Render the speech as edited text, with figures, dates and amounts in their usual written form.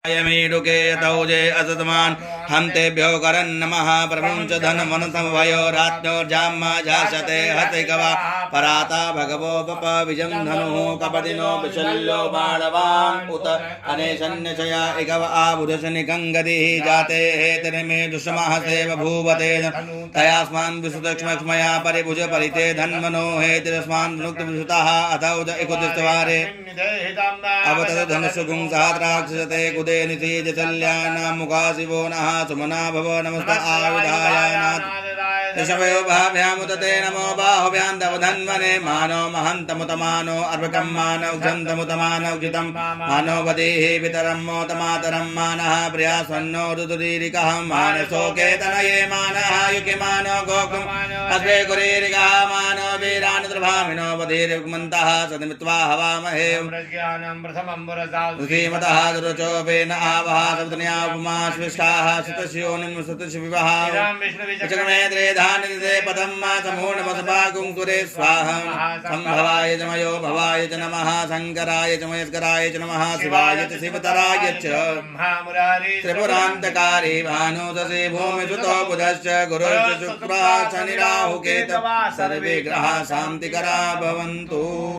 यमीरुके यतौजे असतमान हन्तेभ्यो करन् नमः प्रपञ्च धनमनसमभयो राज्ञो जाम्मा जासते हतिकवा पराता भगवो पप विजं धनुः कपदिनो विशल्यो बाणवान् उत अनेशन्यशया इकव आबुधशनिकङ्गदिः जाते हेतरिमे दुष्महसे बभूवते तयास्मान् विसुतक्ष्मक्ष्मया परिभुज परिते धन्मनो हेतिरस्मान् विनुक्तविसुतः अथौज इकुतिस्तवारे अवतत धनुषुगुं सहस्राक्षसते कुदे निषेजशल्यानामुखा शिवो नः सुमना भव नमस्त आयुधायानाथ ऋषभयो भाभ्यामुदते नमो बाहुभ्यां तव धन्वने मानो महन्तमुतमानो अर्भकं मानौघन्तमुतमानौघितं मानो वदेहि पितरं मोतमातरं मानः प्रियासन्नो ऋतुरीरिकः मानसोके तनये मानः युके मानो गोकुम् अस्मे कुरीरिकः मानो वीरान् द्रभामिनो वधीरिक्मन्तः सदमित्वा हवामहे श्रीमतः दुरुचोपेन आवः सप्तन्या उपमा स्विष्टाः सुतस्योनिं सुतशिविवः चक्रमे धानिदे पदं समूर्णमसभागुं कुरे स्वाहं संभवाय च मयो भवाय च नमः शङ्कराय च मयस्कराय च नमः शिवाय च शिवतराय च त्रिपुरान्तकारी भानुदशे भूमिसुतो बुधश्च गुरुश्च शुक्रः शनिराहुकेतवः सर्वे ग्रहाः शान्तिकरा भवन्तु।